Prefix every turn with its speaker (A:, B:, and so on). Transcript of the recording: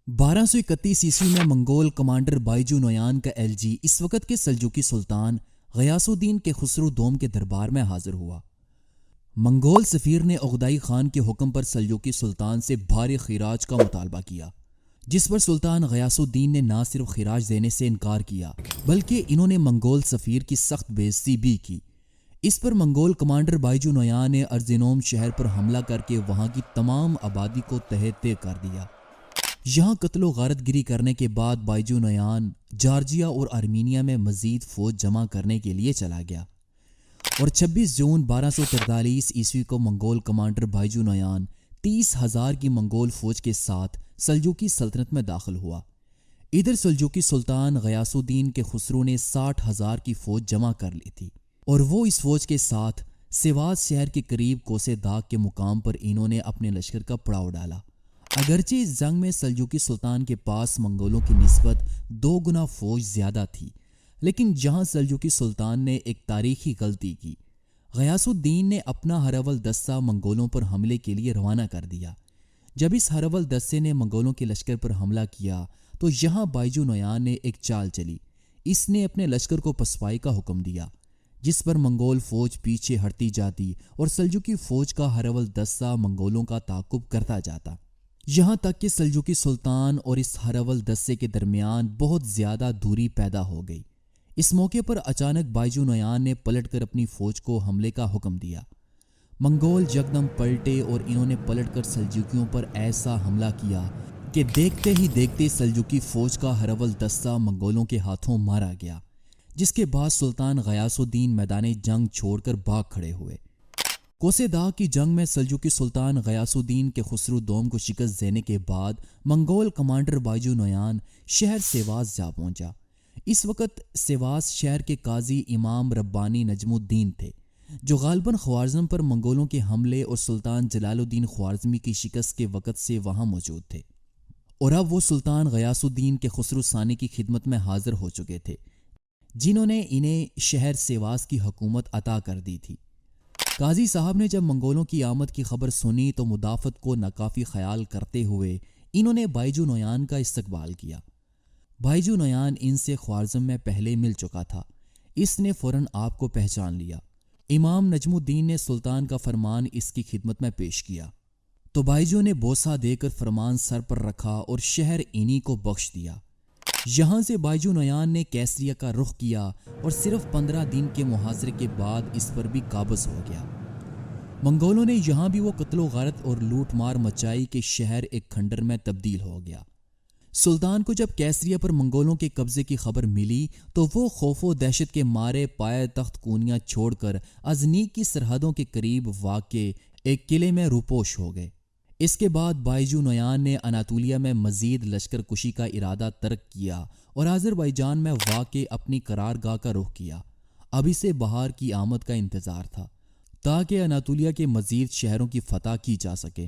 A: 1231 میں منگول کمانڈر بائیجو نویان کا ایلجی اس وقت کے سلجوقی سلطان غیاث الدین کے خسرو دوم کے دربار میں حاضر ہوا۔ منگول سفیر نے عقدائی خان کے حکم پر سلجوقی سلطان سے بھاری خراج کا مطالبہ کیا، جس پر سلطان غیاث الدین نے نہ صرف خراج دینے سے انکار کیا بلکہ انہوں نے منگول سفیر کی سخت بے عزتی بھی کی۔ اس پر منگول کمانڈر بائیجو نویان نے ارزینوم شہر پر حملہ کر کے وہاں کی تمام آبادی کو تہہ تہہ کر دیا۔ یہاں قتل و غارت گری کرنے کے بعد بائیجو نویان جارجیا اور آرمینیا میں مزید فوج جمع کرنے کے لیے چلا گیا اور 26 جون 1243 عیسوی کو منگول کمانڈر بائیجو نویان 30,000 کی منگول فوج کے ساتھ سلجوقی سلطنت میں داخل ہوا۔ ادھر سلجوقی سلطان غیاث الدین کے خسرو نے 60,000 کی فوج جمع کر لی تھی اور وہ اس فوج کے ساتھ سیواز شہر کے قریب کوسے داغ کے مقام پر انہوں نے اپنے لشکر کا پڑاؤ ڈالا۔ اگرچہ اس جنگ میں سلجوقی سلطان کے پاس منگولوں کی نسبت 2 گنا فوج زیادہ تھی، لیکن جہاں سلجوقی سلطان نے ایک تاریخی غلطی کی، غیاث الدین نے اپنا ہرول دستہ منگولوں پر حملے کے لیے روانہ کر دیا۔ جب اس ہرول دستے نے منگولوں کے لشکر پر حملہ کیا تو یہاں بائیجو نویان نے ایک چال چلی۔ اس نے اپنے لشکر کو پسپائی کا حکم دیا، جس پر منگول فوج پیچھے ہٹتی جاتی اور سلجوقی فوج کا ہرول دستہ منگولوں کا تعاقب کرتا جاتا، یہاں تک کہ سلجوقی سلطان اور اس ہرول دستے کے درمیان بہت زیادہ دوری پیدا ہو گئی۔ اس موقع پر اچانک بائیجو نویان نے پلٹ کر اپنی فوج کو حملے کا حکم دیا۔ منگول یکدم پلٹے اور انہوں نے پلٹ کر سلجوقیوں پر ایسا حملہ کیا کہ دیکھتے ہی دیکھتے سلجوقی فوج کا ہرول دستہ منگولوں کے ہاتھوں مارا گیا، جس کے بعد سلطان غیاث الدین میدان جنگ چھوڑ کر بھاگ کھڑے ہوئے۔ کوسے داغ کی جنگ میں سلجوقی سلطان غیاث الدین کے خسرو دوم کو شکست دینے کے بعد منگول کمانڈر بائیجو نویان شہر سیواز جا پہنچا۔ اس وقت سیواز شہر کے قاضی امام ربانی نجم الدین تھے، جو غالباً خوارزم پر منگولوں کے حملے اور سلطان جلال الدین خوارزمی کی شکست کے وقت سے وہاں موجود تھے، اور اب وہ سلطان غیاث الدین کے خسرو ثانی کی خدمت میں حاضر ہو چکے تھے، جنہوں نے انہیں شہر سیواز کی حکومت عطا کر دی تھی۔ قاضی صاحب نے جب منگولوں کی آمد کی خبر سنی تو مدافعت کو ناکافی خیال کرتے ہوئے انہوں نے بائیجو نویان کا استقبال کیا۔ بائیجو نویان ان سے خوارزم میں پہلے مل چکا تھا، اس نے فوراً آپ کو پہچان لیا۔ امام نجم الدین نے سلطان کا فرمان اس کی خدمت میں پیش کیا تو بائیجو نے بوسہ دے کر فرمان سر پر رکھا اور شہر انہی کو بخش دیا۔ یہاں سے بائیجو نویان نے کیسریا کا رخ کیا اور صرف 15 دن کے محاصرے کے بعد اس پر بھی قابض ہو گیا۔ منگولوں نے یہاں بھی وہ قتل و غارت اور لوٹ مار مچائی کہ شہر ایک کھنڈر میں تبدیل ہو گیا۔ سلطان کو جب کیسریا پر منگولوں کے قبضے کی خبر ملی تو وہ خوف و دہشت کے مارے پائے تخت کونیا چھوڑ کر ازنیک کی سرحدوں کے قریب واقع ایک قلعے میں روپوش ہو گئے۔ اس کے بعد بائیجو نویان نے اناطولیہ میں مزید لشکر کشی کا ارادہ ترک کیا اور آذربائیجان میں واقع اپنی قرارگاہ کا رخ کیا۔ اب اسے بہار کی آمد کا انتظار تھا تاکہ اناطولیہ کے مزید شہروں کی فتح کی جا سکے۔